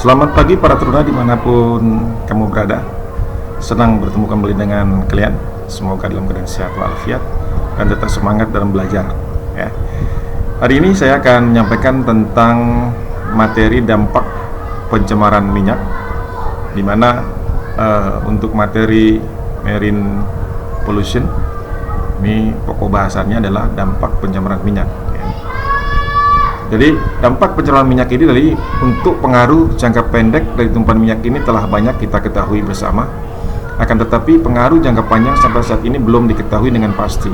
Selamat pagi para teruna dimanapun kamu berada. Senang bertemu kembali dengan kalian. Semoga dalam keadaan sehat walafiat dan tetap semangat dalam belajar ya. Hari ini saya akan menyampaikan tentang materi dampak pencemaran minyak, dimana untuk materi marine pollution ini pokok bahasannya adalah dampak pencemaran minyak ya. Jadi dampak pencemaran minyak ini dari untuk pengaruh jangka pendek dari tumpahan minyak ini telah banyak kita ketahui bersama. Akan tetapi pengaruh jangka panjang sampai saat ini belum diketahui dengan pasti.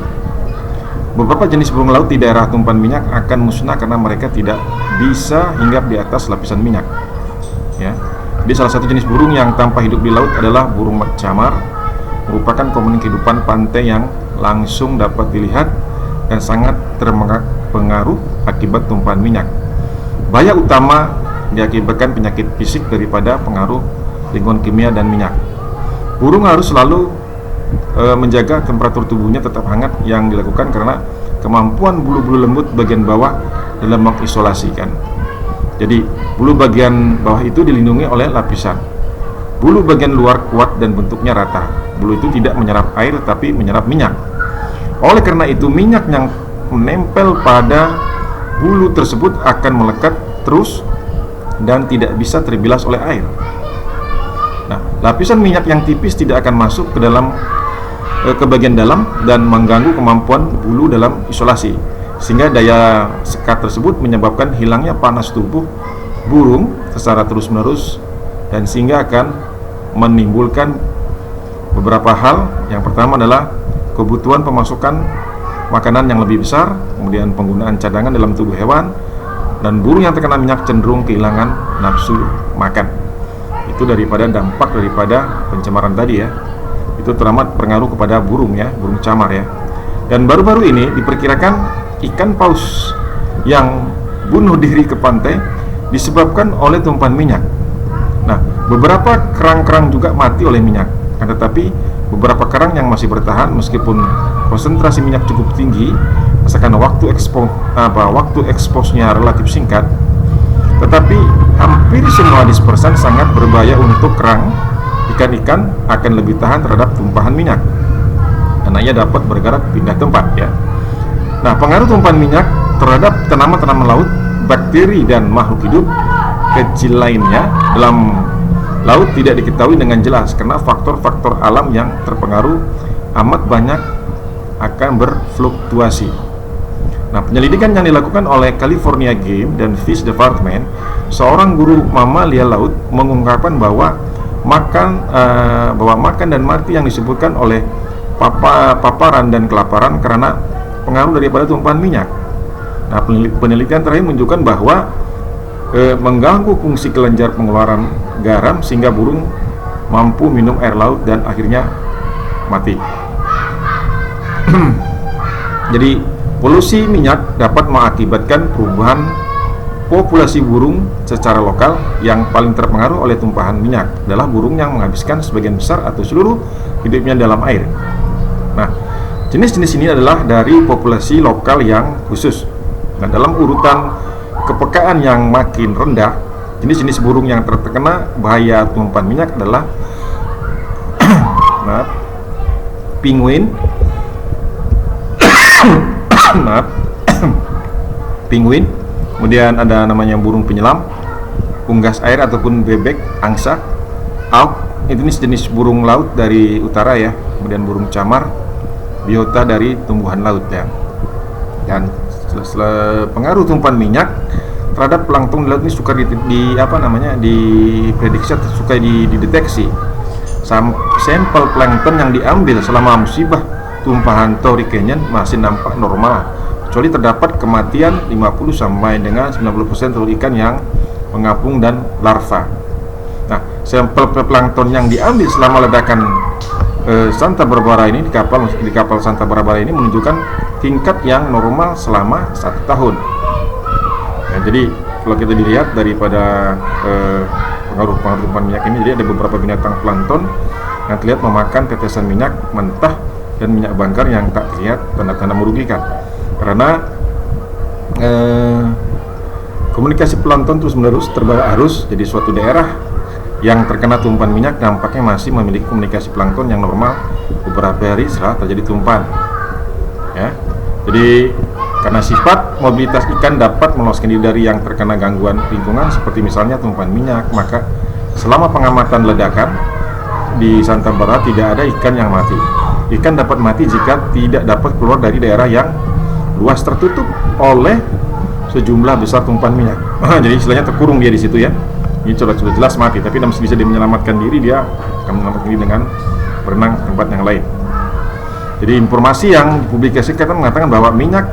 Beberapa jenis burung laut di daerah tumpahan minyak akan musnah karena mereka tidak bisa hinggap di atas lapisan minyak. Ya. Jadi salah satu jenis burung yang tanpa hidup di laut adalah burung camar, merupakan komponen kehidupan pantai yang langsung dapat dilihat dan sangat terpengaruh akibat tumpahan minyak. Bahaya utama diakibatkan penyakit fisik daripada pengaruh lingkungan kimia dan minyak. Burung harus selalu menjaga temperatur tubuhnya tetap hangat yang dilakukan karena kemampuan bulu-bulu lembut bagian bawah dalam mengisolasikan. Jadi bulu bagian bawah itu dilindungi oleh lapisan. Bulu bagian luar kuat dan bentuknya rata. Bulu itu tidak menyerap air tapi menyerap minyak. Oleh karena itu minyak yang menempel pada bulu tersebut akan melekat terus dan tidak bisa terbilas oleh air. Nah, lapisan minyak yang tipis tidak akan masuk ke dalam ke bagian dalam dan mengganggu kemampuan bulu dalam isolasi, sehingga daya sekat tersebut menyebabkan hilangnya panas tubuh burung secara terus-menerus dan sehingga akan menimbulkan beberapa hal. Yang pertama adalah kebutuhan pemasukan makanan yang lebih besar, kemudian penggunaan cadangan dalam tubuh hewan, dan burung yang terkena minyak cenderung kehilangan nafsu makan. Itu daripada dampak daripada pencemaran tadi ya. Itu teramat berpengaruh kepada burung ya, burung camar ya. Dan baru-baru ini diperkirakan ikan paus yang bunuh diri ke pantai disebabkan oleh tumpahan minyak. Nah, beberapa kerang-kerang juga mati oleh minyak. Tetapi beberapa kerang yang masih bertahan meskipun konsentrasi minyak cukup tinggi, asalkan waktu eksposnya relatif singkat. Tetapi hampir semua dispersan sangat berbahaya untuk kerang. Ikan-ikan akan lebih tahan terhadap tumpahan minyak karena ia dapat bergerak pindah tempat ya. Nah, pengaruh tumpahan minyak terhadap tanaman-tanaman laut, bakteri dan makhluk hidup kecil lainnya dalam laut tidak diketahui dengan jelas karena faktor-faktor alam yang terpengaruh amat banyak akan berfluktuasi. Nah, penyelidikan yang dilakukan oleh California Game and Fish Department, seorang guru mamalia laut mengungkapkan bahwa makan dan mati yang disebutkan oleh paparan dan kelaparan karena pengaruh daripada tumpahan minyak. Nah, penelitian terakhir menunjukkan bahwa mengganggu fungsi kelenjar pengeluaran garam sehingga burung mampu minum air laut dan akhirnya mati. Jadi polusi minyak dapat mengakibatkan perubahan populasi burung secara lokal. Yang paling terpengaruh oleh tumpahan minyak adalah burung yang menghabiskan sebagian besar atau seluruh hidupnya dalam air. Nah, jenis-jenis ini adalah dari populasi lokal yang khusus. Nah, dalam urutan kepekaan yang makin rendah, jenis-jenis burung yang terkena bahaya tumpahan minyak adalah penguin, penguin, kemudian ada namanya burung penyelam, unggas air ataupun bebek, angsa, auk, itu jenis burung laut dari utara ya, kemudian burung camar, biota dari tumbuhan laut ya. Dan pengaruh tumpahan minyak terhadap plankton di laut ini suka diprediksi atau suka dideteksi. Sampel plankton yang diambil selama musibah tumpahan Torrey Canyon masih nampak normal, kecuali terdapat kematian 50 sampai dengan 90% telur ikan yang mengapung dan larva. Nah, sampel plankton yang diambil selama ledakan Santa Barbara ini di kapal Santa Barbara ini menunjukkan tingkat yang normal selama 1 tahun. Nah, jadi kalau kita dilihat daripada pengaruh tumpahan minyak ini, jadi ada beberapa binatang plankton yang terlihat memakan tetesan minyak mentah dan minyak bangkar yang tak terlihat tanda-tanda merugikan. Karena Komunikasi plankton terus-menerus terbawa arus, jadi suatu daerah yang terkena tumpahan minyak dampaknya masih memiliki komunikasi plankton yang normal beberapa hari setelah terjadi tumpahan. Ya, jadi karena sifat mobilitas ikan dapat meloloskan diri dari yang terkena gangguan lingkungan seperti misalnya tumpahan minyak, maka selama pengamatan ledakan di Santa Barbara tidak ada ikan yang mati. Ikan dapat mati jika tidak dapat keluar dari daerah yang luas tertutup oleh sejumlah besar tumpahan minyak. Jadi istilahnya terkurung dia di situ ya. Ini sudah jelas mati, tapi masih bisa dia menyelamatkan diri, dia akan menyelamatkan diri dengan berenang ke tempat yang lain. Jadi informasi yang dipublikasikan mengatakan bahwa minyak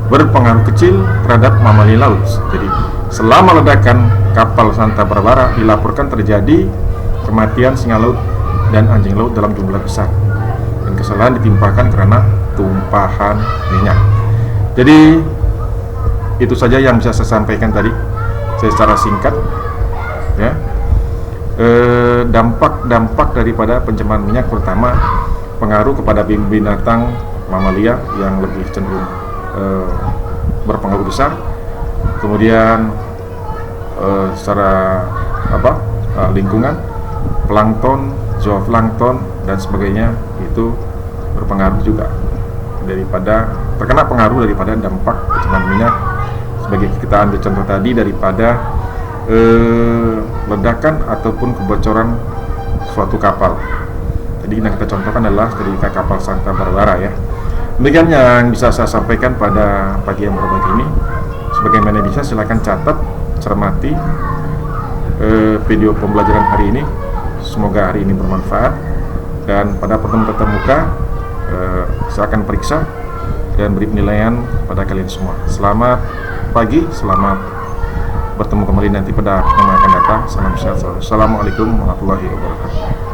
berpengaruh kecil terhadap mamalia laut. Jadi selama ledakan kapal Santa Barbara dilaporkan terjadi kematian singa laut dan anjing laut dalam jumlah besar, dan kesalahan ditimpakan karena tumpahan minyak. Jadi itu saja yang bisa saya sampaikan tadi secara singkat ya. Dampak daripada pencemaran minyak pertama pengaruh kepada binatang mamalia yang lebih cenderung berpengaruh besar. Kemudian secara lingkungan, plankton, zooplankton dan sebagainya itu berpengaruh juga terkena pengaruh daripada dampak pencemaran minyak. Sebagai kita ambil contoh tadi daripada ledakan ataupun kebocoran suatu kapal. Jadi yang kita contohkan adalah dari kapal Santa Barbara ya. Demikian yang bisa saya sampaikan pada pagi yang berbahagia ini. Sebagaimana bisa silakan catat, cermati video pembelajaran hari ini. Semoga hari ini bermanfaat, dan pada pertemuan tatap muka saya akan periksa dan beri penilaian pada kalian semua. Selamat pagi, selamat bertemu kembali nanti pada pertemuan akan datang. Salam sehat selalu. Assalamualaikum warahmatullahi wabarakatuh.